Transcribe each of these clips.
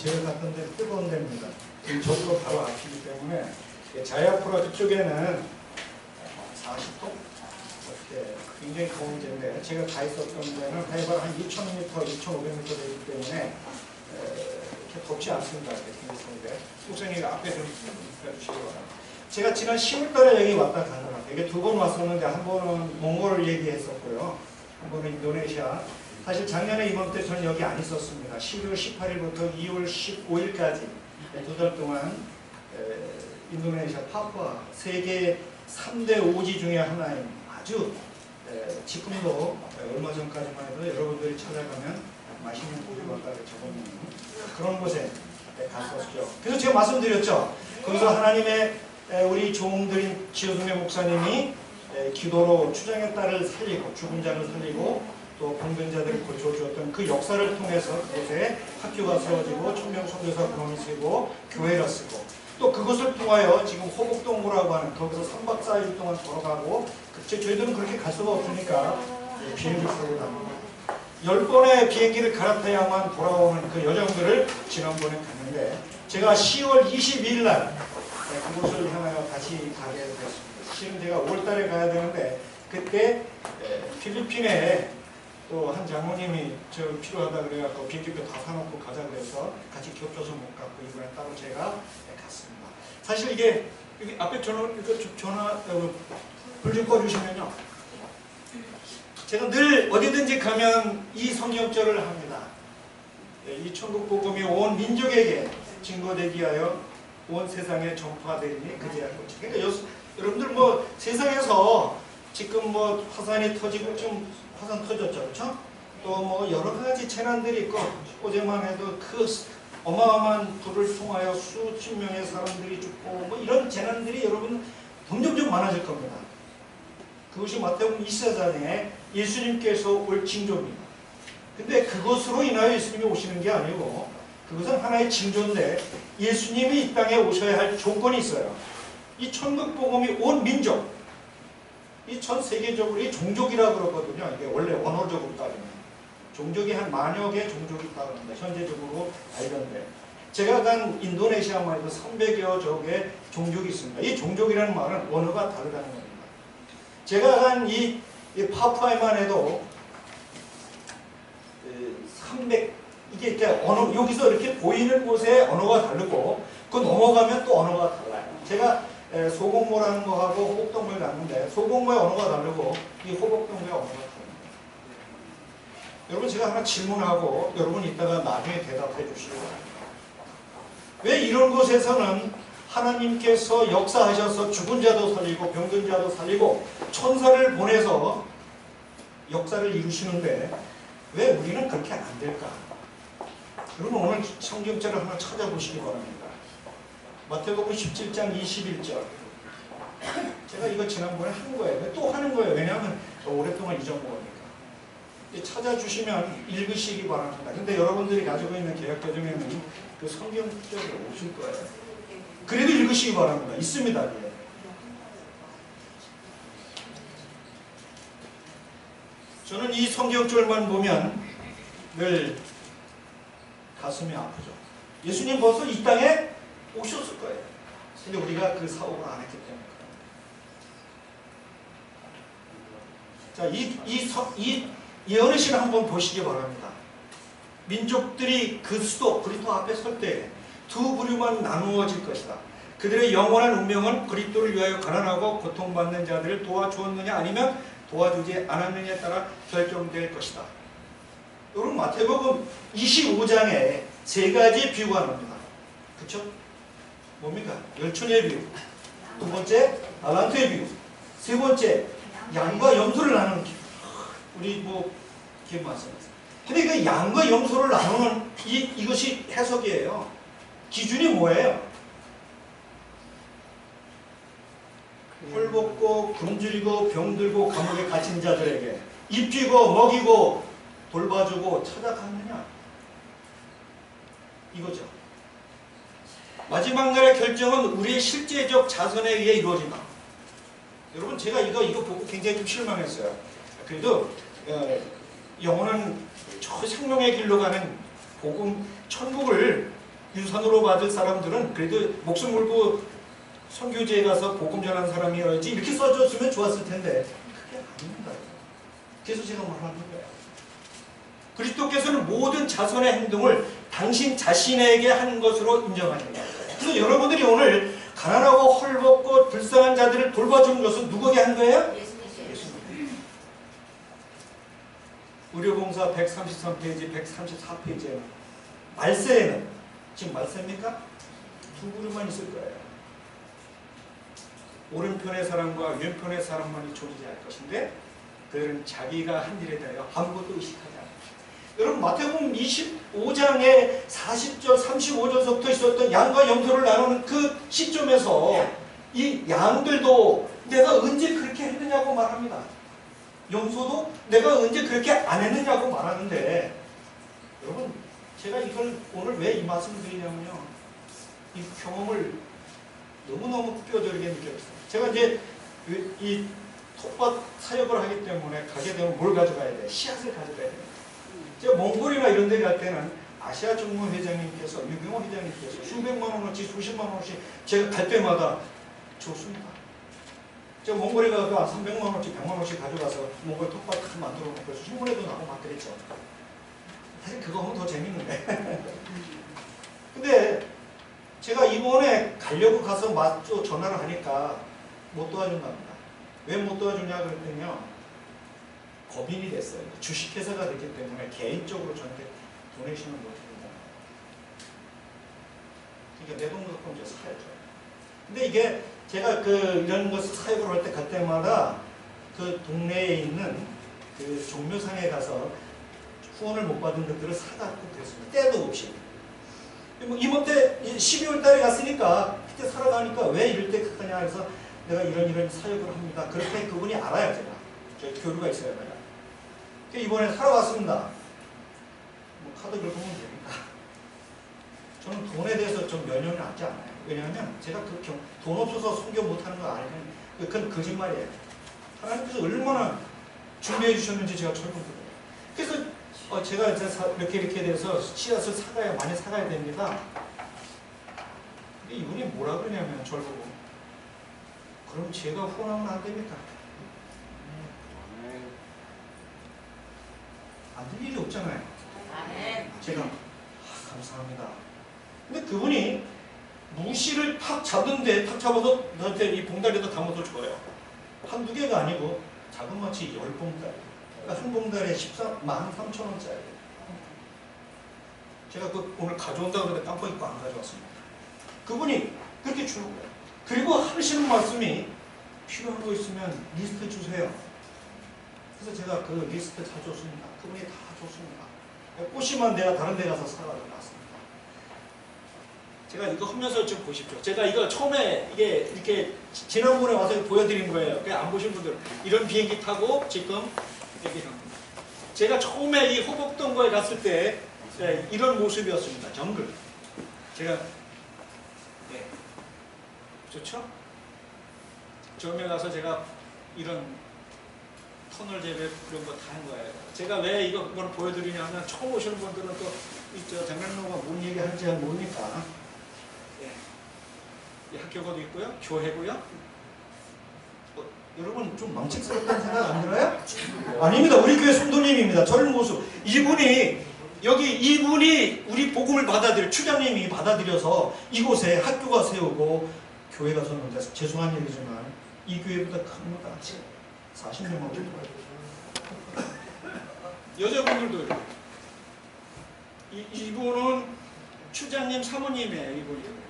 제일 같은 데 뜨거운 데입니다. 저도 바로 앞이기 때문에 자야프라 쪽에는 40도? 이렇게 굉장히 더운 데인데 제가 가 있었던 데는 해발 한 2,000m, 2,500m 되기 때문에 이렇게 덥지 않습니다. 이렇게 목사님이 앞에 좀 해주시기 바랍니다. 제가 지난 10월달에 여기 왔다 가더라고요. 이게 2번 왔었는데 한 번은 몽골을 얘기했었고요. 한 번은 인도네시아. 사실 작년에 이맘때 저는 여기 안 있었습니다. 12월 18일부터 2월 15일까지 2달 동안 인도네시아 파푸아 세계 3대 오지 중에 하나인 아주 지금도 얼마 전까지만 해도 여러분들이 찾아가면 맛있는 고기밥을 적어놓는 그런 곳에 갔었죠. 그래서 제가 말씀드렸죠. 거기서 하나님의 우리 종들인 지효승의 목사님이 기도로 추장의 딸을 살리고 죽은 자를 살리고 또 병변자들을 고쳐주었던 그 역사를 통해서 그곳에 학교가 세워지고 천명 선교사 공원이 세고 교회가 쓰고 또 그것을 통하여 지금 호북동부라고 하는 거기서 3박 4일 동안 걸어가고 저희들은 그렇게 갈 수가 없으니까 비행기 타고 다니고 10번의 비행기를 갈아타야만 돌아오는 그 여정들을 지난번에 갔는데 제가 10월 22일 날 그곳을 향하여 다시 가게 됐습니다. 실은 제가 5월달에 가야 되는데 그때 필리핀에 또 한 장모님이 저 필요하다 그래갖고 비행기표 다 사놓고 가자 그래서 같이 겹쳐서 못 갔고 이번에 따로 제가 갔습니다. 사실 이게 여기 앞에 전화 불 좀 꺼주시면요. 제가 늘 어디든지 가면 이 성경절을 합니다. 이 천국 복음이 온 민족에게 증거되기 위하여 온 세상에 전파되리니 그제야 끝이. 그러니까 여러분들 뭐 세상에서 지금 뭐 화산이 터지고 좀 화산 터졌죠, 그렇죠? 또 뭐 여러 가지 재난들이 있고 어제만 해도 그 어마어마한 불을 통하여 수십 명의 사람들이 죽고 뭐 이런 재난들이 여러분 점점점 많아질 겁니다. 그것이 마태복음 24장에 예수님께서 올 징조입니다. 근데 그것으로 인하여 예수님이 오시는 게 아니고 그것은 하나의 징조인데 예수님이 이 땅에 오셔야 할 조건이 있어요. 이 천국 복음이 온 민족, 이 전 세계적으로 이 종족이라고 그러거든요. 이게 원래 원어적으로 따지면 종족이 한 10,000여 개 종족이 있다고 합니다. 현재적으로 알던데 제가 간 인도네시아만 해도 300여 적의 종족이 있습니다. 이 종족이라는 말은 언어가 다르다는 겁니다. 제가 간 이 파푸아에만 해도 300 이게 이렇게 언어 여기서 이렇게 보이는 곳에 언어가 다르고 그 넘어가면 또 언어가 달라요. 제가 소공모라는 거하고 호복동부에 갔는데 소공모의 언어가 다르고 이 호복동부의 언어가 다릅니다. 여러분 제가 하나 질문하고 여러분 이따가 나중에 대답해 주시기 바랍니다. 왜 이런 곳에서는 하나님께서 역사하셔서 죽은 자도 살리고 병든 자도 살리고 천사를 보내서 역사를 이루시는데 왜 우리는 그렇게 안 될까? 여러분 오늘 성경절을 하나 찾아보시기 바랍니다. 마태복음 17장 21절. 제가 이거 지난번에 한 거예요. 또 하는 거예요. 왜냐하면 오랫동안 잊어먹으니까. 찾아주시면 읽으시기 바랍니다. 근데 여러분들이 가지고 있는 개혁교정에는 그 성경절이 없을 거예요. 그래도 읽으시기 바랍니다. 있습니다. 예. 저는 이 성경절만 보면 늘 가슴이 아프죠. 예수님 벌써 이 땅에 오셨을 거예요. 근데 우리가 그 사업을 안 했기 때문에. 자, 이 예언의식을 한번 보시기 바랍니다. 민족들이 그 수도 그리스도 앞에 설 때 두 부류만 나누어질 것이다. 그들의 영원한 운명은 그리스도를 위하여 가난하고 고통받는 자들을 도와주었느냐 아니면 도와주지 않았느냐에 따라 결정될 것이다. 여러분 마태복음 25장에 세 가지 비유가 나옵니다. 그렇죠? 뭡니까? 열천의 비유. 두 번째 달란트의 비유. 세 번째 양과 염소를 나누는 비유. 우리 뭐 기억 많습니다. 근데 그 양과 염소를 나누는 이것이 해석이에요. 기준이 뭐예요? 홀벗고 굶주리고 병들고 감옥에 갇힌 자들에게 입히고 먹이고 돌봐주고 찾아갔느냐? 이거죠. 마지막 날의 결정은 우리의 실제적 자선에 의해 이루어진다. 여러분 제가 이거 보고 굉장히 좀 실망했어요. 그래도 영혼은 저 생명의 길로 가는 복음 천국을 유산으로 받을 사람들은 그래도 목숨 걸고 선교지에 가서 복음 전하는 사람이어야지 이렇게 써줬으면 좋았을 텐데 그게 아닙니다. 그래서 제가 말하는 거예요. 그리스도께서는 모든 자선의 행동을 당신 자신에게 하는 것으로 인정하십니다. 그래서 여러분들이 오늘 가난하고 헐벗고 불쌍한 자들을 돌봐주는 것은 누구에게 한 거예요? 예수님. 의료봉사 133페이지, 134페이지에는 말세에는 지금 말세입니까? 두 그룹만 있을 거예요. 오른편의 사람과 왼편의 사람만이 존재할 것인데 그들은 자기가 한 일에 대하여 아무것도 의식하지 않아요. 여러분 마태복음 25장에 40절 35절서부터 있었던 양과 염소를 나누는 그 시점에서 이 양들도 내가 언제 그렇게 했느냐고 말합니다. 염소도 내가 언제 그렇게 안 했느냐고 말하는데 여러분 제가 이걸 오늘 왜 이 말씀을 드리냐면요. 이 경험을 너무너무 뼈저리게 느꼈어요. 제가 이제 이 텃밭 사역을 하기 때문에 가게 되면 뭘 가져가야 돼? 씨앗을 가져가야 돼요. 제가 몽골이나 이런 데 갈 때는 아시아 정무 회장님께서, 유경호 회장님께서 수백만 원어치, 수십만 원어치 제가 갈 때마다 줬습니다. 제가 몽골에 가서 300만 원어치, 100만 원어치 가져가서 몽골 텃밭 다 만들어 놓고 신문에도 나오고 막 그랬죠. 사실 그거 하면 더 재밌는데. 근데 제가 이번에 가려고 가서 맞죠 전화를 하니까 못 도와준답니다. 왜 못 도와주냐 그랬더니요. 법인이 됐어요. 주식회사가 됐기 때문에 개인적으로 저한테 도네이션을 못 해준다. 그러니까 내 돈 갖고 이제 사야죠. 근데 이게 제가 이런 것을 사역을 할 때 갈 때마다 그 동네에 있는 그 종묘상에 가서 후원을 못 받은 것들을 사갖고 그랬습니다. 때도 없이. 뭐 이번 때 12월 달에 갔으니까 그때 살아가니까 왜 이럴 때 가냐 해서 내가 이런 사역을 합니다. 그렇게 그분이 알아요. 제가. 저희 교류가 있어요. 내가. 이번에 살아왔습니다. 뭐 카드 긁으면 됩니다. 저는 돈에 대해서 좀 연연이 하지 않아요. 왜냐하면 제가 돈 없어서 선교 못하는 거 아니면 그건 거짓말이에요. 하나님께서 얼마나 준비해 주셨는지 제가 철분들어요. 그래서 제가 이제 이렇게 돼서 씨앗을 많이 사가야 됩니다. 근데 이분이 뭐라 그러냐면 저를 보고 그럼 제가 후원하면 안 됩니까? 안 될 일이 없잖아요. 제가 감사합니다. 근데 그분이 무시를 탁 잡는데 탁 잡아서 너한테 이 봉다리에다 담아서 줘요. 한두 개가 아니고 작은 마치 10봉다리. 그러니까 한 봉다리에 13,000원짜리. 제가 오늘 가져온다고 그랬는데 깜빡 잊고 안 가져왔습니다. 그분이 그렇게 주는 거예요. 그리고 하시는 말씀이 필요한 거 있으면 리스트 주세요. 그래서 제가 그 리스트 다 줬습니다. 그분이 다 줬습니다. 꽃이면 내가 다른 데 가서 사가지고 나왔습니다. 제가 이거 하면서 좀 보십시오. 제가 이거 처음에 이게 이렇게 지난번에 와서 보여드린 거예요. 안 보신 분들 이런 비행기 타고 지금 얘기합니다. 제가 처음에 이 호복동거에 갔을 때 이런 모습이었습니다. 정글. 제가 좋죠? 처음에 가서 제가 이런 터널 재배 그런 거 다 한 거예요. 제가 왜 이걸 보여드리냐면 처음 오시는 분들은 또 장난로가 뭔 얘기 하는지 잘 모르니까. 이 학교가도 있고요, 교회고요. 여러분 좀 망측스럽다는 생각 안 들어요? 아닙니다. 우리 교회 성도님입니다. 저런 모습. 이분이 우리 복음을 추장님이 받아들여서 이곳에 학교가 세우고 교회가 세우는데 죄송한 얘기지만 이 교회보다 큽니다. 40년만 여자분들도 이분은 추장님 사모님이에요. 이분이.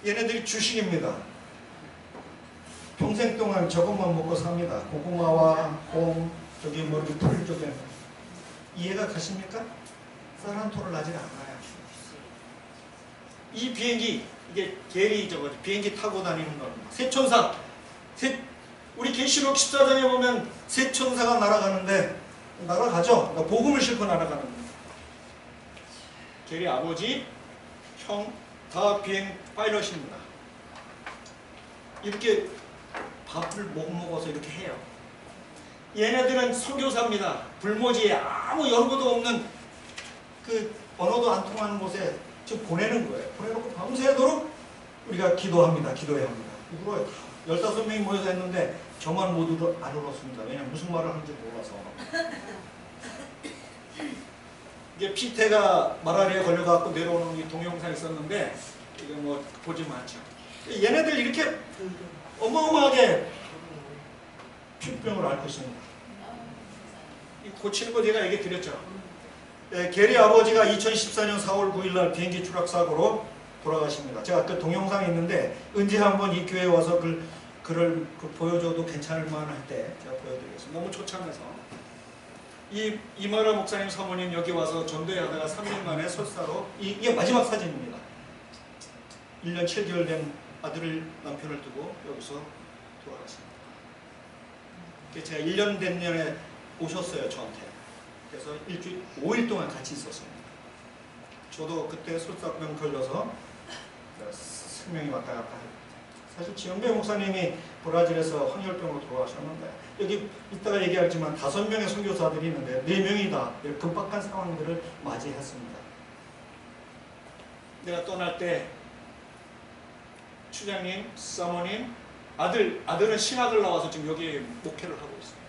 얘네들이 주식입니다. 평생 동안 저것만 먹고 삽니다. 고구마와 콩, 털 쪽에. 이해가 가십니까? 쌀1토를 나질 않아요. 이 비행기, 이게 비행기 타고 다니는 겁니다. 새천사. 우리 계시록 14장에 보면 새천사가 날아가는데, 날아가죠? 복음을 싣고 날아가는 겁니다. 게리 아버지, 형, 다 비행 파일럿입니다. 이렇게 밥을 못 먹어서 이렇게 해요. 얘네들은 선교사입니다. 불모지에 아무 연고도 없는 언어도 안 통하는 곳에 지금 보내는 거예요. 보내놓고 밤새도록 우리가 기도합니다. 기도해야 합니다. 울어요. 15명이 모여서 했는데 저만 못 안 울었습니다. 왜냐면 무슨 말을 하는지 몰라서. 이게 피테가 마라리아에 걸려갖고 내려오는 이 동영상이 있었는데 이거 뭐 보지 마죠. 얘네들 이렇게 어마어마하게 피부병을 앓고 있습니다. 고치는 거 제가 얘기 드렸죠. 네, 게리 아버지가 2014년 4월 9일 날 비행기 추락 사고로 돌아가십니다. 제가 그 동영상이 있는데 언제 한번 이 교회에 와서 글을 보여줘도 괜찮을 만할 때 제가 보여드리겠습니다. 너무 초창해서 이마라 목사님 사모님 여기 와서 전도하다가 3년 만에 설사로 이게 마지막 사진입니다. 1년 7개월 된 남편을 두고 여기서 돌아가십니다. 제가 1년 된 년에 오셨어요, 저한테. 그래서 5일 동안 같이 있었습니다. 저도 그때 설사병 걸려서 생명이 왔다 갔다 했죠. 사실 지영배 목사님이 브라질에서 황열병으로 돌아가셨는데 여기 이따가 얘기하지만 5명의 선교사들이 있는데 4명이 다 급박한 상황들을 맞이했습니다. 내가 떠날 때 추장님, 사모님, 아들은 신학을 나와서 지금 여기 목회를 하고 있습니다.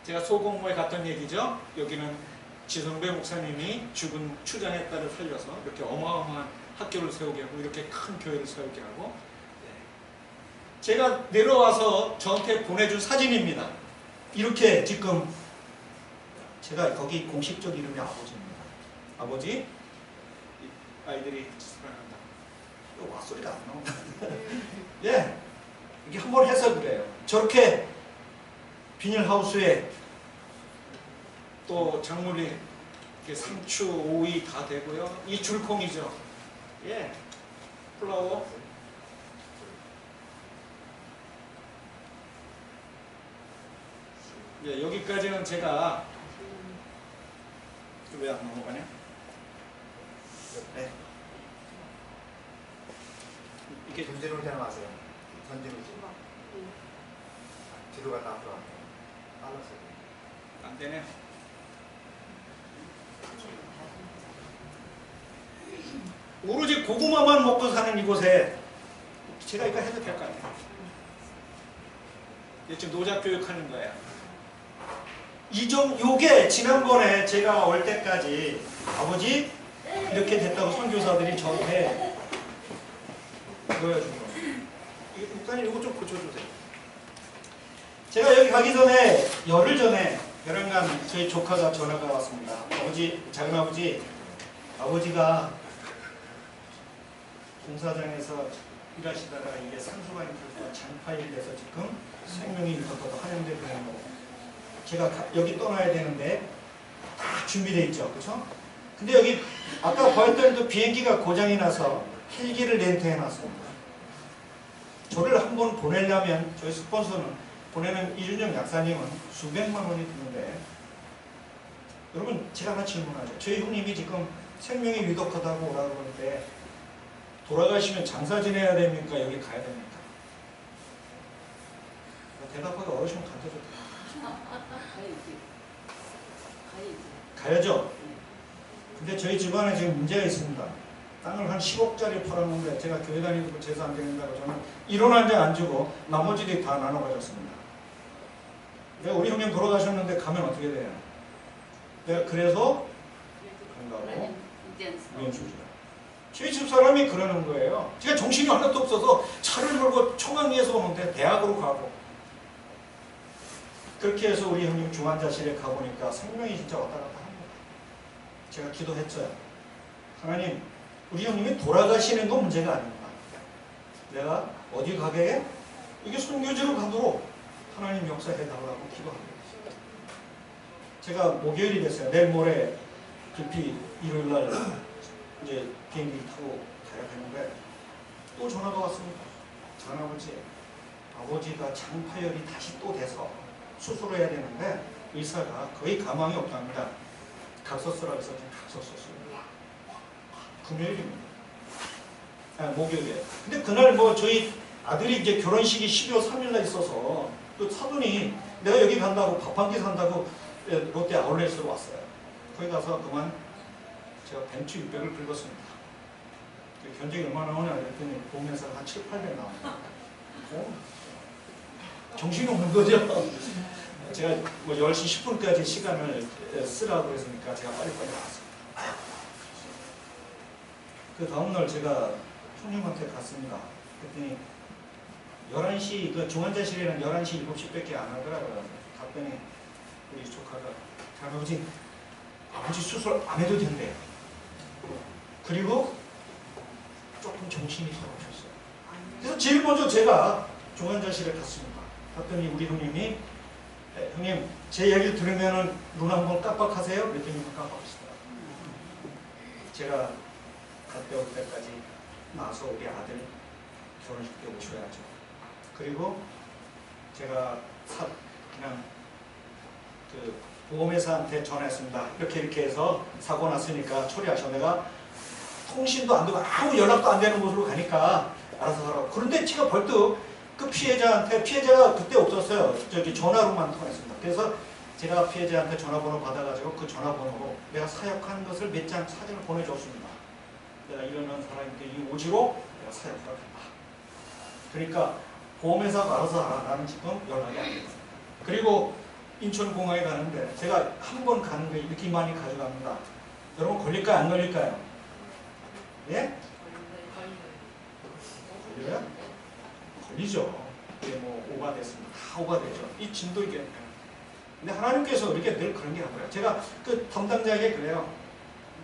제가 소공모에 갔던 얘기죠. 여기는 지성배 목사님이 죽은 추장의 딸을 살려서 이렇게 어마어마한 학교를 세우게 하고 이렇게 큰 교회를 세우게 하고 제가 내려와서 저한테 보내준 사진입니다. 이렇게 지금 제가 거기 공식적 이름이 아버지입니다. 아버지 아이들이 사랑한다. 이거 와 소리가 안 나온다. 예, 이게 한번 해서 그래요. 저렇게 비닐하우스에 또 작물이 상추, 오이 다 되고요. 이 줄콩이죠. 예, 플라워. 예, 여기까지는 제가 왜 안 넘어가냐? 네. 이게 전진으로 생각하세요. 전진으로. 뒤로 갔다 앞으로 갔다. 빨랐어요. 안 되네. 오로지 고구마만 먹고 사는 이곳에 제가 이거 해도 될 거 아니에요. 지금 노자 교육하는 거예요. 요게 지난번에 제가 올 때까지 아버지 이렇게 됐다고 선교사들이 저한테 보여준 거예요. 목사님 이거 좀 고쳐주세요. 제가 여기 가기 전에 열흘 전에 벼랑간 저희 조카가 전화가 왔습니다. 작은아버지, 아버지가 공사장에서 일하시다가 이게 산소가 있어서 장파일이 돼서 지금 생명이 있었거든. 한양대 병원으로. 제가 여기 떠나야 되는데 다 준비되어 있죠. 그렇죠? 근데 여기 아까 보였던 비행기가 고장이 나서 헬기를 렌트해 놨습니다. 저를 한번 보내려면 저희 스폰서는 보내는 이준영 약사님은 수백만 원이 드는데 여러분 제가 하나 질문하죠. 저희 형님이 지금 생명이 위독하다고 오라고 그러는데 돌아가시면 장사 지내야 됩니까? 여기 가야 됩니까? 대답하기 어려우시면 가셔도 돼요. 가야죠. 근데 저희 집안에 지금 문제가 있습니다. 땅을 한 10억짜리 팔았는데 제가 교회 다니고 제사 안 드린다고 저는 1원 한 장 안 주고 나머지들이 다 나눠 가졌습니다. 내가 우리 형님 돌아가셨는데 가면 어떻게 돼요? 내가 그래서 간다고 위험수지라. 저희 집 사람이 그러는 거예요. 제가 정신이 하나도 없어서 차를 몰고 청왕리에서 오는데 대학으로 가고 그렇게 해서 우리 형님 중환자실에 가보니까 생명이 진짜 왔다 갔다 합니다. 제가 기도했죠. 하나님, 우리 형님이 돌아가시는 건 문제가 아닙니다. 내가 어디 가게 이게 선교지로 가도록 하나님 역사해달라고 기도합니다. 제가 목요일이 됐어요. 내일 모레 깊이 일요일날 이제 비행기 타고 가야 되는데 또 전화가 왔습니다. 아버지가 장파열이 다시 또 돼서 수술을 해야 되는데 의사가 거의 가망이 없답니다. 각서쓰라고 해서 그냥 각서 썼어요. 금요일입니다. 목요일에. 근데 그날 뭐 저희 아들이 이제 결혼식이 12월 3일날 있어서 또 사돈이 내가 여기 간다고 밥 한 끼 산다고 롯데 아울렛으로 왔어요. 거기 가서 그만 제가 벤츠 600을 긁었습니다. 견적이 얼마나 나오냐 그랬더니 보험회사가 한 7, 800 나옵니다. 정신이 없는 거죠. 제가 뭐 10시 10분까지 시간을 쓰라고 했으니까 제가 빨리빨리 나왔습니다. 그 다음날 제가 형님한테 갔습니다. 그랬더니 11시, 그 중환자실에는 11시, 7시밖에 안 하더라고요. 갔더니 우리 조카가 아버지 수술 안 해도 된대요. 그리고 조금 정신이 사라졌어요. 그래서 제일 먼저 제가 중환자실에 갔습니다. 갔더니 우리 형님이 형님 제 얘기를 들으면은 눈 한번 깜빡하세요? 그랬더니 깜빡하시더라고요. 제가 갔다 올 때까지 나서 우리 아들 결혼식에 오셔야죠. 그리고 제가 그냥 그 보험회사한테 전화했습니다. 이렇게 해서 사고 났으니까 처리하셔. 내가 통신도 안 되고 아무 연락도 안 되는 곳으로 가니까 알아서 하라고. 그런데 제가 벌떡 그 피해자가 그때 없었어요. 저기 전화로만 통했습니다. 그래서 제가 피해자한테 전화번호 받아가지고 그 전화번호로 내가 사역한 것을 몇 장 사진을 보내줬습니다. 내가 이러는 사람인데 이 오지로 내가 사역을 한다. 그러니까 보험회사가 알아서 하라. 나는 지금 연락이 안 됩니다. 그리고 인천공항에 가는데 제가 한 번 가는 게 이렇게 많이 가져갑니다. 여러분 걸릴까요? 안 걸릴까요? 예? 걸려요? 걸리죠. 이게 뭐 오바됐습니다. 다 오바되죠. 이 진도 이게. 근데 하나님께서 이렇게 늘 그런 게 아니라 제가 그 담당자에게 그래요.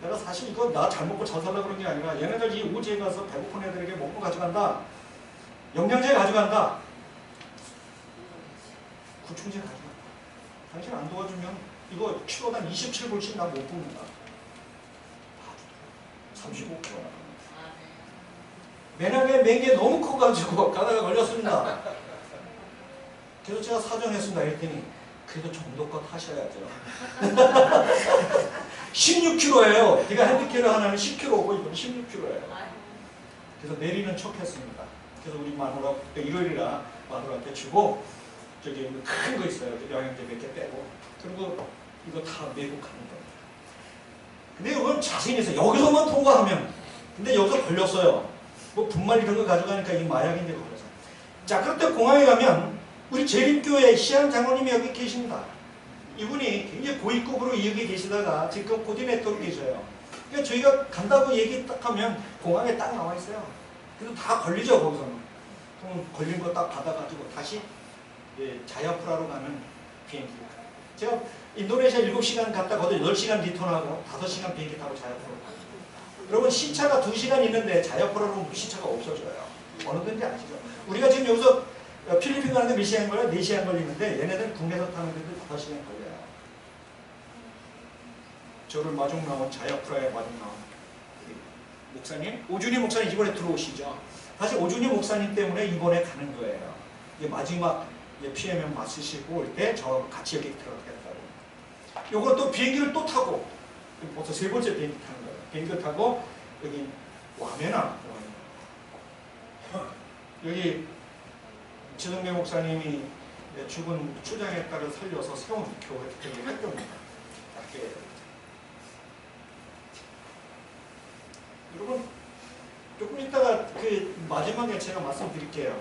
내가 사실 이거 나 잘 먹고 잘 살려고 그런 게 아니라 얘네들 이 오지에 가서 배고픈 애들에게 먹고 가져간다. 영양제 가져간다. 구충제 가져간다. 당신 안 도와주면 이거 키로당 27불씩 나 못 봅니다. 35kg. 매너에 맹게 너무 커가지고 가다가 걸렸습니다. 그래서 제가 사정했습니다. 했더니 그래도 정도껏 하셔야죠. 16kg예요. 제가 핸드캐리 하나는 10kg고 이건 16kg예요. 그래서 내리는 척 했습니다. 그래서 우리 마누라 일요일이라 마누라한테 주고 저기 큰 거 있어요. 영양제 몇 개 빼고 그리고 이거 다 메고 가는 겁니다. 근데 이건 자신이 있어요. 여기서만 통과하면 근데 여기서 걸렸어요. 뭐 분말 이런 거 가져가니까 이 마약인데 걸려서. 자, 그때 공항에 가면 우리 재림교회 시안 장로님이 여기 계십니다. 이분이 굉장히 고위급으로 여기 계시다가 지금 코디네이터로 계셔요. 그러니까 저희가 간다고 얘기 딱 하면 공항에 딱 나와 있어요. 그래서 다 걸리죠 거기서는. 그럼 걸린 거 딱 받아가지고 다시 자야프라로 가는 비행기. 제가 인도네시아 7시간 갔다 거기 10시간 리턴하고 5시간 비행기 타고 자야프라로 가요. 여러분 시차가 2시간 있는데 자야프라로 시차가 없어져요. 어느 건지 아시죠? 우리가 지금 여기서 필리핀 가는데 몇 시간 걸려요? 4시간 걸리는데 얘네들은 국내에서 타는데도 5시간 걸려요. 저를 마중 나온 자야프라에 마중 나온 목사님, 오준희 목사님 이번에 들어오시죠. 사실 오준희 목사님 때문에 이번에 가는 거예요. 이게 마지막 PMM 마치시고 올 때 저하고 같이 여기 들어가겠다고. 요거 또 비행기를 또 타고 벌써 3번째 비행기 타는 거예요. 비행기를 타고 여기 와메나 여기 지성배 목사님이 죽은 추장의 딸을 살려서 세운 교회 학교입니다. 여러분 조금 이따가 그 마지막에 제가 말씀드릴게요.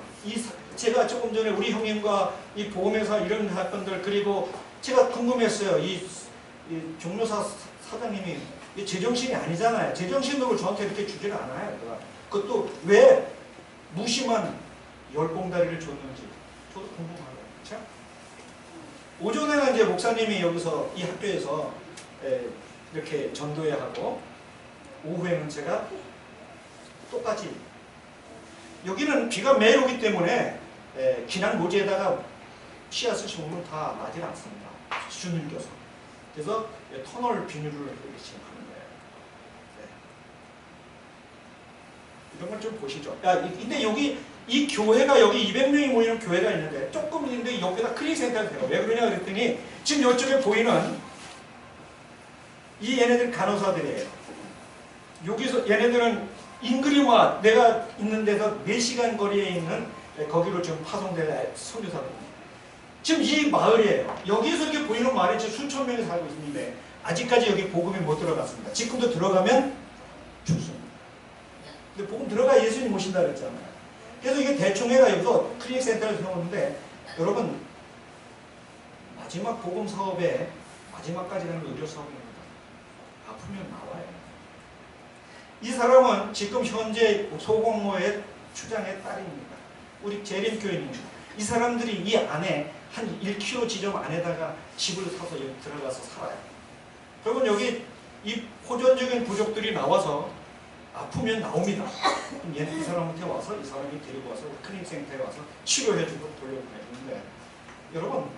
제가 조금 전에 우리 형님과 이 보험회사 이런 사건들 그리고 제가 궁금했어요. 이 종료사 사장님이 제정신이 아니잖아요. 제정신으로 저한테 이렇게 주지를 않아요. 그것도 왜 무심한 열봉다리를 줬는지 저도 궁금하고요. 그렇죠? 오전에는 이제 목사님이 여기서 이 학교에서 이렇게 전도회 하고 오후에는 제가 똑같이 여기는 비가 매일 오기 때문에 기난 모지에다가 씨앗을 심으면 다 나질 않습니다. 수준을 껴서. 그래서 터널 비닐을 이렇게 심하는 거예요. 네. 이런 걸 좀 보시죠. 근데 여기 이 교회가 여기 200명이 모이는 교회가 있는데 조금 있는데 여기다 클릭센터가 돼요. 왜 그러냐 그랬더니 지금 이쪽에 보이는 이 얘네들 간호사들이에요. 여기서 얘네들은 잉그리와 내가 있는 데서 4시간 거리에 있는 거기로 지금 파송될 선교사들입니다. 지금 이 마을이에요. 여기에서 이렇게 보이는 마을에 지금 수천 명이 살고 있는데 아직까지 여기 복음이 못 들어갔습니다. 지금도 들어가면 죽습니다. 근데 복음 들어가 예수님 오신다 그랬잖아요. 그래서 이게 대충 해가지고 클리닉 센터를 세우는데 여러분 마지막 복음 사업의 마지막까지 가는 의료 사업입니다. 아프면 나와요. 이 사람은 지금 현재 소공모의 추장의 딸입니다. 우리 재림 교인입니다. 이 사람들이 이 안에 한 1km 지점 안에다가 집을 사서 여기 들어가서 살아요. 그러면 여기 이 호전적인 부족들이 나와서 아프면 나옵니다. 그럼 얘는 이 사람한테 와서 이 사람이 데리고 와서 클리닉 센터에 와서 치료해주고 돌려보내주는데 여러분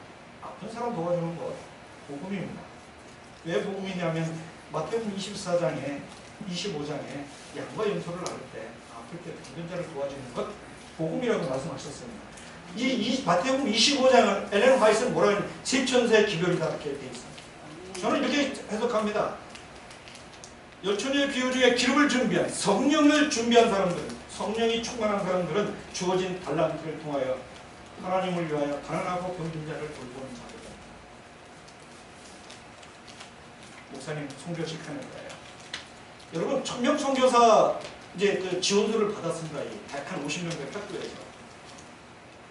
아픈 사람 도와주는 것 복음입니다. 왜 복음이냐면 마태복음 24장에 25장에 양과 염소를 나눌 때 아플 때 병변자를 도와주는 것 복음이라고 말씀하셨습니다. 이 마태복음 25장은 엘렌 화이트는 뭐라 하냐면 세천사의 기별이다 이렇게 되어 있습니다. 저는 이렇게 해석합니다. 열처녀의 비유 중에 기름을 준비한 성령을 준비한 사람들, 성령이 충만한 사람들은 주어진 달란트를 통하여 하나님을 위하여 가난하고 병든 자를 돌보는 자들입니다. 목사님 선교식 하는 거예요. 여러분 청년 선교사 이제 그 지원서를 받았습니다. 약 한 50명 짝도에서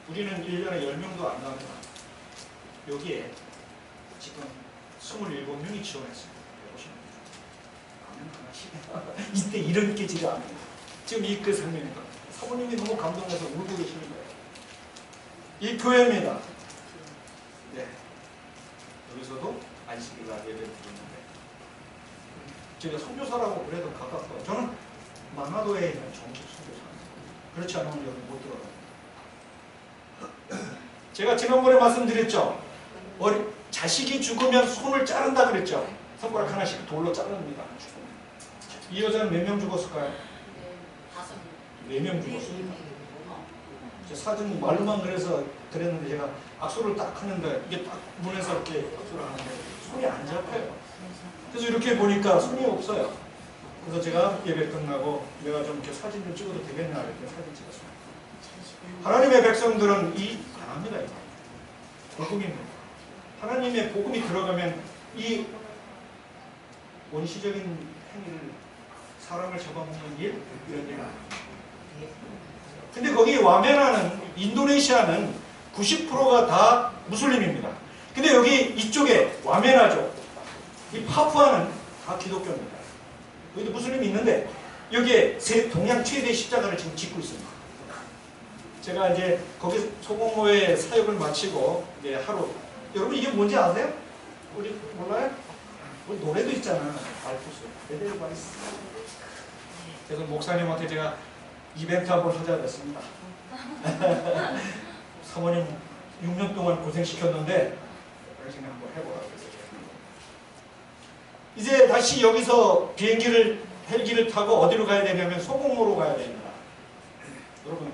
우리는 1년에 10명도 안 나옵니다. 여기에 지금 27명이 지원했습니다. 이때 이런 게 지금 안 해요. 지금 이 그 장면입니다. 사모님이 너무 감동해서 울고 계시는 거예요. 이 교회입니다. 네. 여기서도 안식일날 예배를 드렸는데 제가 선교사라고 그래도 가깝고 저는 마나도에 있는 정식 선교사입니다. 그렇지 않으면 여기 못 들어가요. 제가 지난번에 말씀드렸죠. 자식이 죽으면 손을 자른다 그랬죠. 손가락 하나씩 돌로 자릅니다. 이 여자는 몇 명 죽었을까요? 4명 죽었어요. 제 사진 말로만 그랬는데 제가 악수를 딱 하는데 이게 딱 문에서 이렇게 악수를 하는데 손이 안 잡혀요. 그래서 이렇게 보니까 손이 없어요. 그래서 제가 예배 끝나고 내가 좀 이렇게 사진 좀 찍어도 되겠나 이렇게 사진 찍었습니다. 하나님의 백성들은 강합니다. 복음입니다. 하나님의 복음이 들어가면 이 원시적인 행위를 사람을 잡아먹는 일 이런 일이 아닙니다. 근데 거기 와메나는 인도네시아는 90%가 다 무슬림입니다. 근데 여기 이쪽에 와메나죠. 이 파푸아는 다 기독교입니다. 여기도 무슬림이 있는데 여기에 동양 최대 십자가를 지금 짓고 있습니다. 제가 이제 거기 소공모의 사역을 마치고 이제 하루 여러분 이게 뭔지 아세요? 우리 몰라요? 우리 노래도 있잖아. 알프스. 에델바이스. 그래서 목사님한테 제가 이벤트 한번 하자 그랬습니다. 사모님 6년 동안 고생시켰는데 당신이 한번 해보라고 해서 이제 다시 여기서 헬기를 타고 어디로 가야 되냐면 소공모로 가야 됩니다. 여러분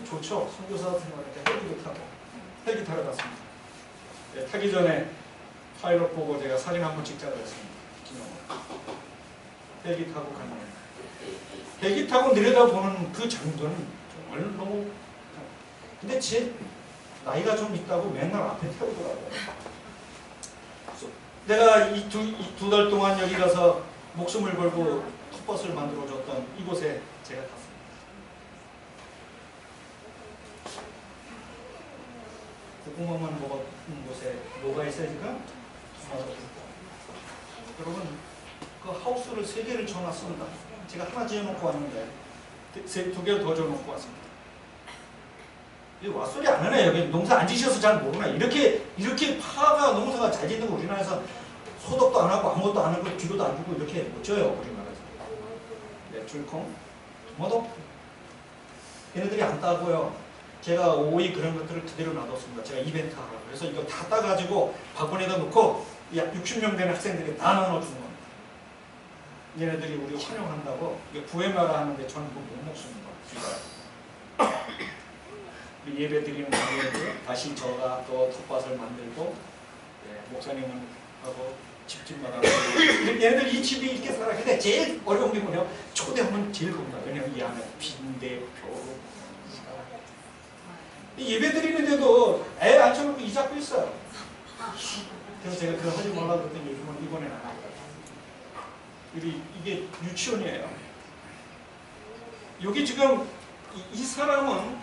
좋죠? 선교사 생활할 때 헬기 타러 갔습니다. 네, 타기 전에 파일럿 보고 제가 사진 한번 찍자고 했습니다. 헬기 타고 갔네요. 헬기 타고 내려다보는 그 장도는 정말 너무 근데 제 나이가 좀 있다고 맨날 앞에 태우더라고요. 내가 이 두 달 동안 여기 가서 목숨을 걸고 톱버스를 만들어줬던 이곳에 제가 갔습니다. 고구마만 먹었던 곳에 뭐가 있어야니까 여러분 그 하우스를 3개를 줘놨습니다. 제가 하나 지어놓고 왔는데 2개를 더 줘놓고 왔습니다. 왓소리 안 하네. 여기 농사 안 지셔서 잘 모르나. 이렇게 파가 농사가 잘 짓는 거 우리나라에서 소독도 안 하고 아무것도 안 하고 비료도 안 주고 이렇게 못 져요. 우리나라에서. 네, 줄콩, 토마토. 얘네들이 안 따고요. 제가 오이 그런 것들을 그대로 놔뒀습니다. 제가 이벤트 하라고. 그래서 이거 다 따가지고 바구니에다 놓고 약 60명 되는 학생들이 다 나눠주는 겁니다. 얘네들이 우리 환영한다고 구해마라 하는데 저는 그거 못 먹습니다. 우리 예배 드리는 자리에도 다시 저가 또 텃밭을 만들고 목사님은 하고 집집마다 얘네들 이 집이 이렇게 살아. 근데 제일 어려운 게 뭐냐? 초대하면 제일 겁나. 왜냐면 이 안에 빈대, 벼 예배 드리는데도 애 앉혀놓고 이 잡고 있어요. 그래서 제가 그거 하지 말라고 그랬더니 요즘은 이번에 안 하더라고요. 이게 유치원이에요. 여기 지금 이 사람은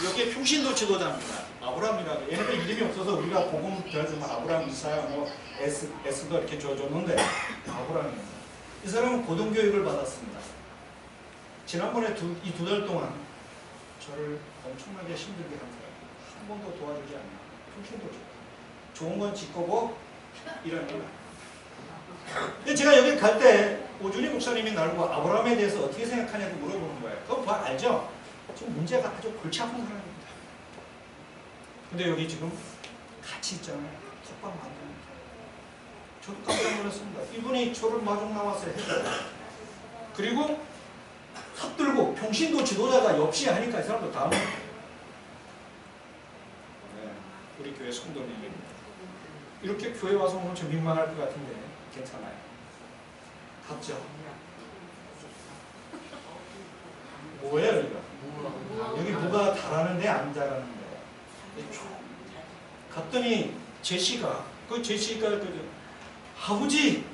여기 평신도 지도자입니다. 아브라함이라고. 얘네들 이름이 없어서 우리가 복음 들어주면 아브라함, 이사야, 뭐 에스더 이렇게 줘줬는데 아브라함입니다. 이 사람은 고등교육을 받았습니다. 지난번에 이 두 달 동안 저를 엄청나게 힘들게 한 거예요. 한 번도 도와주지 않나. 평신도 줘. 좋은 건 지 거고 이런 건 근데 제가 여기 갈 때 오준희 목사님이 나를 보고 아브라함에 대해서 어떻게 생각하냐고 물어보는 거예요. 그거 봐 알죠? 지금 문제가 아주 골치 아픈 사람입니다. 근데 여기 지금 같이 있잖아요. 톱밥 만듭니다. 저도 깜짝 놀랐습니다. 이분이 저를 마중 나와서 해줘요. 그리고 삽들고 평신도 지도자가 역시 하니까 이 사람도 다음 우리 교회 성도님입니다. 이렇게 교회 와서 오늘 좀 민망할 것 같은데 괜찮아요. 답죠? 뭐예요 이거? 여기 뭐가 잘하는데 안 잘하는데 갔더니 제시가 아버지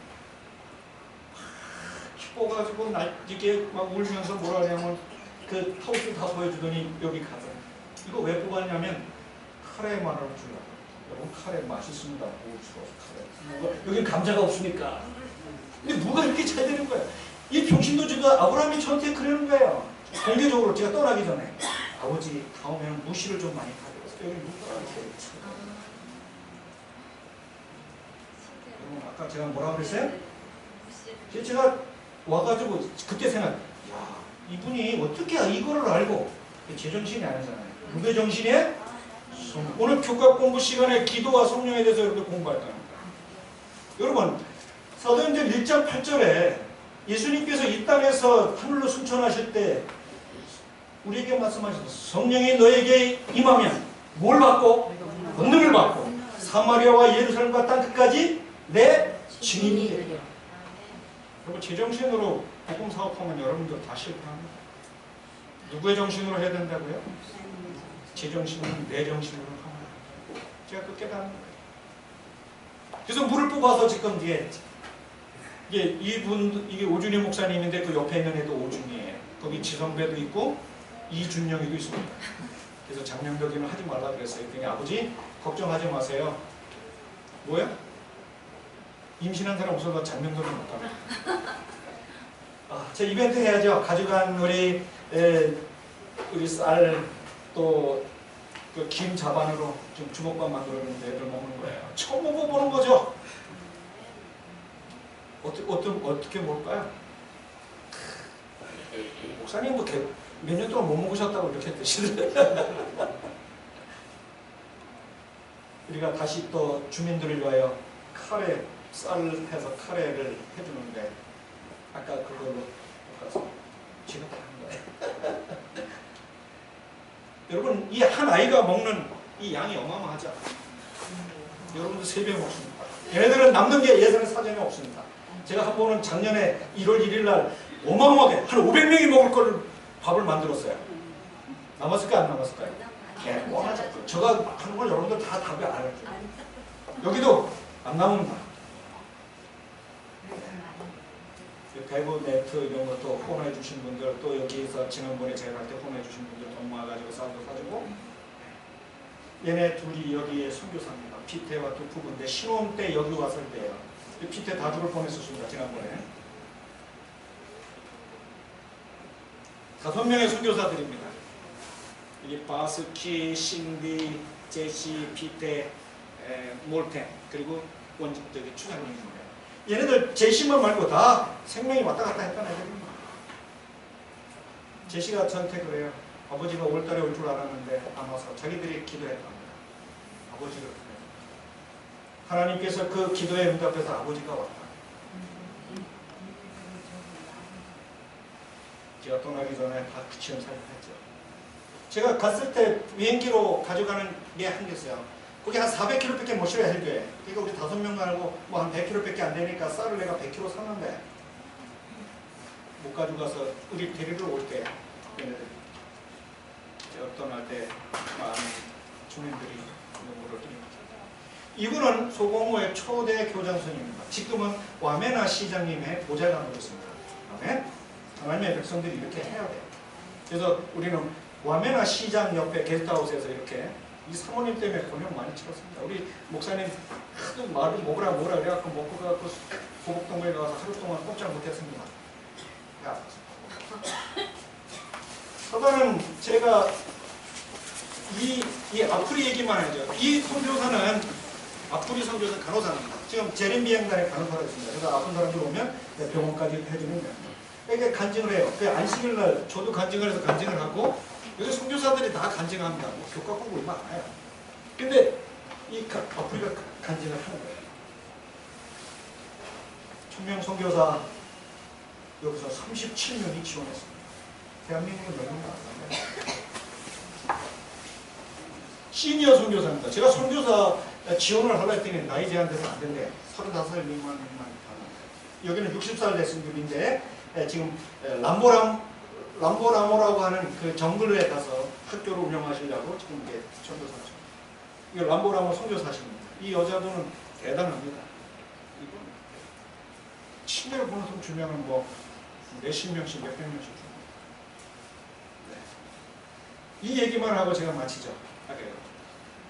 기뻐가지고 이렇게 막 울면서 뭐라 하냐면 그 하우스 다 보여주더니 여기 가서 이거 왜 뽑았냐면 카레 만원 주려고. 여러분 카레 맛있습니다. 카레. 여기 감자가 없으니까. 근데 뭐가 이렇게 잘 되는 거야? 이 병신도주가 아브라함이 저한테 그러는 거예요. 공개적으로 제가 떠나기 전에 아버지 다음에는 무시를 좀 많이 가져왔어요. 여기 누가 이렇게 여러분 아까 제가 뭐라고 그랬어요? 제가 와가지고 그때 생각 야 이분이 어떻게 이거를 알고 제정신이 아니잖아요. 누구의 정신이에요? 오늘 교과 공부 시간에 기도와 성령에 대해서 여러분들 공부할까요? 여러분 사도행전 1장 8절에 예수님께서 이 땅에서 하늘로 승천하실 때 우리에게 말씀하셨어요. 성령이 너에게 임하면 뭘 받고? 권능을 받고 사마리아와 예루살렘과 땅 끝까지 내 증인이 되리라. 여러분 제정신으로 복음 사업하면 여러분들 다 실패합니다. 누구의 정신으로 해야 된다고요? 제 정신은 내 정신으로 합니다. 제가 그 깨닫는 거예요. 그래서 물을 뽑아서 지금 이게 오준희 목사님인데 그 옆에 있는 애도 오준이에요. 거기 지성배도 있고 이준영이도 있습니다. 그래서 장명덕이는 하지 말라 그랬어요. 그랬더니 아버지 걱정하지 마세요. 뭐야? 임신한 사람 없어서 장명덕은 못합니다. 제 이벤트 해야죠. 가져간 우리 쌀 또 그 김 자반으로 지금 주먹밥 만들었는데 애들 먹는 거예요. 처음 먹어보는 거죠. 어떻게 먹을까요? 목사님도 몇 년 동안 못 먹으셨다고 이렇게 드시더라고요. 우리가 다시 또 주민들을 위하여 카레, 쌀을 해서 카레를 해주는데 아까 그걸로 가서 지금 하는 거예요. 여러분 이 한 아이가 먹는 이 양이 어마어마하죠. 여러분도 3배 먹습니다. 얘네들은 남는 게 예산에 사정이 없습니다. 제가 한 번은 작년에 1월 1일 날 어마어마하게 한 500명이 먹을 걸 밥을 만들었어요. 남았을까요? 안 남았을까요? 개뻔하죠. 제가 하는 걸 여러분들 다 답이 안 해요. 여기도 안 남습니다. 배구 네트 이런 것도 후원해 주신 분들 또 여기서 지난번에 제가 갈 때 후원해 주신 분들 돈 모아가지고 쌀도 사주고 얘네 둘이 여기에 선교사입니다. 피테와 두 부부인데 신혼 때 여기 왔을 때예요. 피테 다주를 보냈었습니다. 지난번에 5명의 선교사들입니다. 여기 바스키, 신디, 제시, 피테, 몰텐 그리고 원집들이 추장님입니다. 얘네들 제시만 말고 다 생명이 왔다 갔다 했던 애들입니다. 제시가 저한테 그래요. 아버지가 올달에 올 줄 알았는데 안 와서 자기들이 기도했답니다. 아버지를 하나님께서 그 기도에 응답해서 아버지가 왔다. 제가 떠나기 전에 다 시험 살펴했죠. 제가 갔을 때 비행기로 가져가는 게 한 개 있어요. 거기 한 400kg밖에 못 실어야 헬교에. 그러니까 우리 5명 가고 뭐 한 100kg밖에 안 되니까 쌀을 내가 100kg 샀는데 못 가져가서 우리 데리러 올 때 얘네들 떠날 때 많은 주민들이 눈물을 흘립니다. 이분은 소공무의 초대 교장선입니다. 지금은 와메나 시장님의 보좌관으로 있습니다. 아멘. 하나님의 백성들이 이렇게 해야 돼요. 그래서 우리는 와메나 시장 옆에 게스트하우스에서 이렇게 이 사모님 때문에 고생 많이 치렀습니다. 우리 목사님 하도 말을 먹으라 그래갖고 먹고 가고 고복동에 가서 하루 동안 꼼짝 못했습니다. 야, 사단은 제가 이 아프리 얘기만 하죠. 이 선교사는 아프리 선교사 간호사입니다. 지금 재림비행단에 간호사가 있습니다. 그래서 아픈 사람들 오면 병원까지 해주는 거예요. 이렇게 간증을 해요. 그 안식일 날 저도 간증을 해서 간증을 하고 요새 선교사들이 다 간증합니다. 뭐 교과 공부 얼마 안 해요. 근데 이 아프리가 간증을 하는 거예요. 청명 선교사 여기서 37명이 지원했습니다. 대한민국은 몇 명도 안 됩니다. 시니어 선교사입니다. 제가 선교사 지원을 하려 했더니 나이 제한돼서 안 된대요. 35살 미만만 가능. 여기는 60살 되신 분인데 지금 람보라모라고 하는 그 정글에 가서 학교를 운영하시려고 지금 이게 선교사죠. 이거 람보라모 선교사십니다. 이 여자분은 대단합니다. 이분 친애를 보는 돈 주면은 뭐 몇십 명씩 몇백 명씩 줍니다. 네. 이 얘기만 하고 제가 마치죠.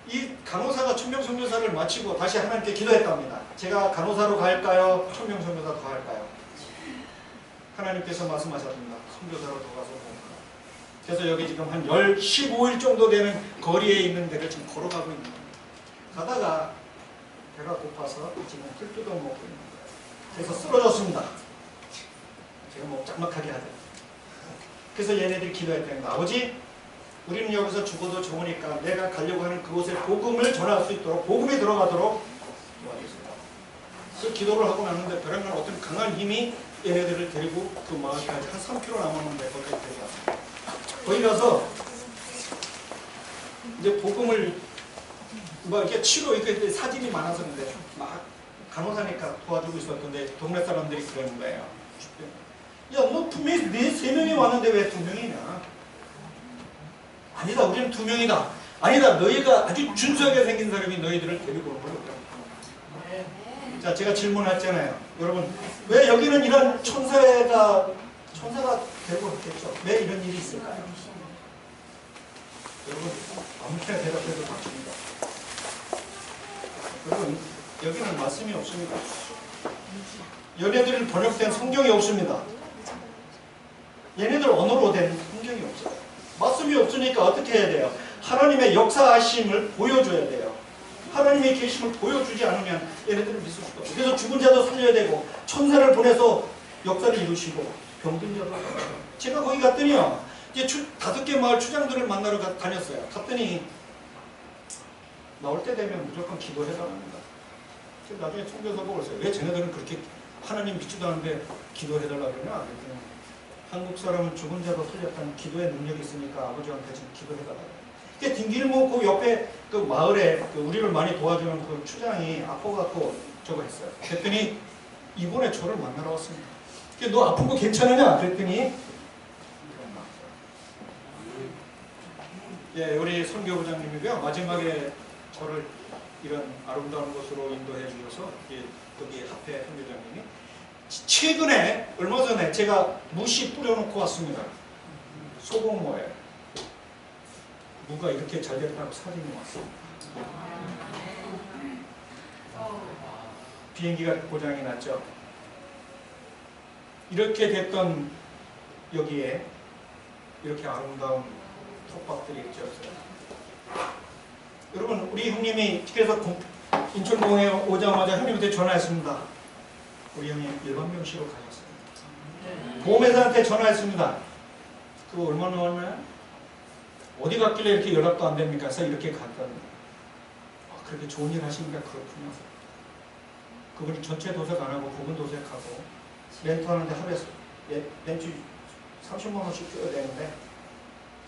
이 간호사가 천명선교사를 마치고 다시 하나님께 기도했답니다. 제가 간호사로 갈까요? 천명선교사 더 할까요? 하나님께서 말씀하셨습니다. 선교사로 더 가서 봅니다. 그래서 여기 지금 한 15일 정도 되는 거리에 있는 데를 지금 걸어가고 있는 겁니다. 가다가 배가 고파서 지금 풀 뜯어 먹고 있는 거예요. 그래서 쓰러졌습니다. 제가 뭐 짤막하게 하죠. 그래서 얘네들이 기도했다는 거예요. 아버지, 우리는 여기서 죽어도 좋으니까 내가 가려고 하는 그곳에 복음을 전할 수 있도록 복음이 들어가도록 도와주세요. 그 기도를 하고 났는데 벼랑간 어떤 강한 힘이 얘네들을 데리고 그 마을까지 한 3km 남았는데 거기까지 데려갔습니다. 거기 가서 이제 복음을 뭐 이렇게 치료 이렇게 사진이 많아서 근데 막 간호사니까 도와주고 있었던데 동네 사람들이 그러는 거예요. 야, 너 분명히 네 3명이 왔는데 왜 2명이냐? 아니다, 우리는 2명이다. 아니다, 너희가 아주 준수하게 생긴 사람이 너희들을 데리고 온 거예요. 자, 제가 질문했잖아요. 여러분, 왜 여기는 이런 천사가 되고 있겠죠? 왜 이런 일이 있을까요? 여러분, 아무렇게나 대답해도 맞습니다. 여러분, 여기는 말씀이 없습니다. 얘네들이 번역된 성경이 없습니다. 얘네들 언어로 된 성경이 없어요. 말씀이 없으니까 어떻게 해야 돼요? 하나님의 역사하심을 보여줘야 돼요. 하나님의 계심을 보여주지 않으면 얘네들을 믿을 수가 없어요. 그래서 죽은 자도 살려야 되고 천사를 보내서 역사를 이루시고 병든 자도 제가 거기 갔더니요. 이제 5개 마을 추장들을 만나러 다녔어요. 갔더니 나올 때 되면 무조건 기도해달랍니다. 제가 나중에 총교사 보고 그랬어요. 왜 쟤네들은 그렇게 하나님 믿지도 않는데 기도해달라고 그러냐? 그랬더니 한국 사람은 죽은 자도 살렸다는 기도의 능력이 있으니까 아버지한테 지금 기도해달라고. 딩길모 그 옆에 그 마을에 그 우리를 많이 도와주는 그 추장이 아파갖고 저거 했어요. 그랬더니 이번에 저를 만나러 왔습니다. 너 아픈 거 괜찮으냐? 그랬더니 예, 우리 선교부장님이고요. 마지막에 저를 이런 아름다운 곳으로 인도해 주셔서 여기 합회 선교장님이 최근에 얼마 전에 제가 무시 뿌려놓고 왔습니다. 소공모에 누가 이렇게 잘 됐다고 사진이 왔어요. 비행기가 고장이 났죠. 이렇게 됐던 여기에 이렇게 아름다운 톱밥들이 있죠. 여러분, 우리 형님이 그래서 인천공항에 오자마자 형님한테 전화했습니다. 우리 형님 일반병실로 가셨어요. 보험회사한테 전화했습니다. 그거 얼마 나왔나요? 어디 갔길래 이렇게 연락도 안 됩니까? 그래서 이렇게 갔더니 그렇게 좋은 일 하시니까 그렇군요. 그분이 전체 도색 안 하고 부분 도색하고 렌트하는데 하루에 렌트 30만 원씩 줘야 되는데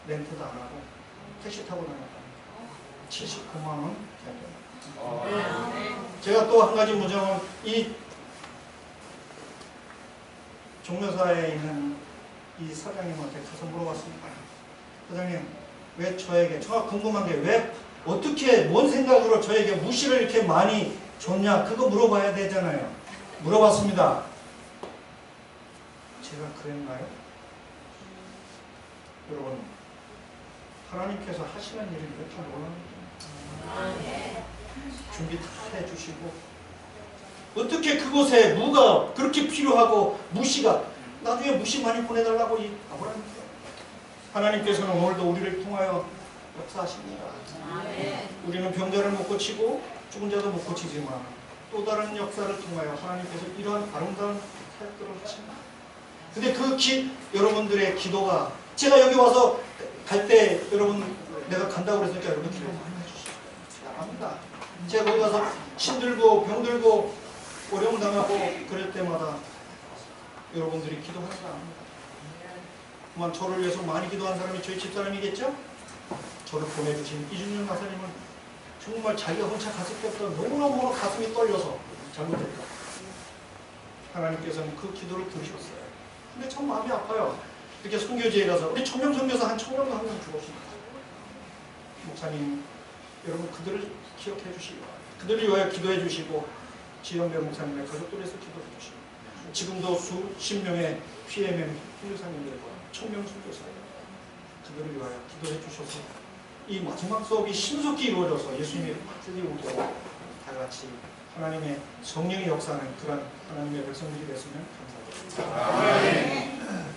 렌트도 안 하고 택시 타고 다녔다. 79만 원 견뎌. 제가 또 한 가지 무정은 이 종묘사에 있는 이 사장님한테 가서 물어봤습니다. 사장님, 왜 저에게, 제가 궁금한 게 왜 어떻게 뭔 생각으로 저에게 무시를 이렇게 많이 줬냐, 그거 물어봐야 되잖아요. 물어봤습니다. 제가 그랬나요? 여러분, 하나님께서 하시는 일을 이렇게 놀랍니다. 준비 다 해주시고, 어떻게 그곳에 무가 그렇게 필요하고 무시가, 나중에 무시 많이 보내달라고 이 아브라함께서, 하나님께서는 오늘도 우리를 통하여 역사하십니다. 우리는 병자를 못 고치고 죽은 자도 못 고치지만 또 다른 역사를 통하여 하나님께서 이러한 아름다운 태도를 하십니다. 근데 여러분들의 기도가, 제가 여기 와서 갈 때 여러분 내가 간다고 그랬으니까 여러분 기도 많이 해주시죠. 압니다. 제가 거기 가서 힘들고 병들고 어려움 당하고 그럴 때마다 여러분들이 기도하는 거 압니다. 그만 저를 위해서 많이 기도한 사람이 저희 집사람이겠죠? 저를 보내주신 이준영 나사님은 정말 자기가 혼자 갔을 때부터 너무너무 가슴이 떨려서 잘못했다. 하나님께서는 그 기도를 들으셨어요. 근데 참 마음이 아파요. 이렇게 선교지에 가서 우리 천명 선교사 한 1000명도 한 명 죽었습니다. 목사님, 여러분 그들을 기억해 주시고 그들을 위하여 기도해 주시고 지영배 목사님의 가족들을 위해서 기도해 주시고 지금도 수십 명의 PMM 선교사님들과 1000명 선교사예요. 그들을 위하여 기도해 주셔서 이 마지막 수업이 신속히 이루어져서 예수님의 뜻이 오고 다 같이 하나님의 성령의 역사는 그런 하나님의 백성들이 됐으면 감사드립니다.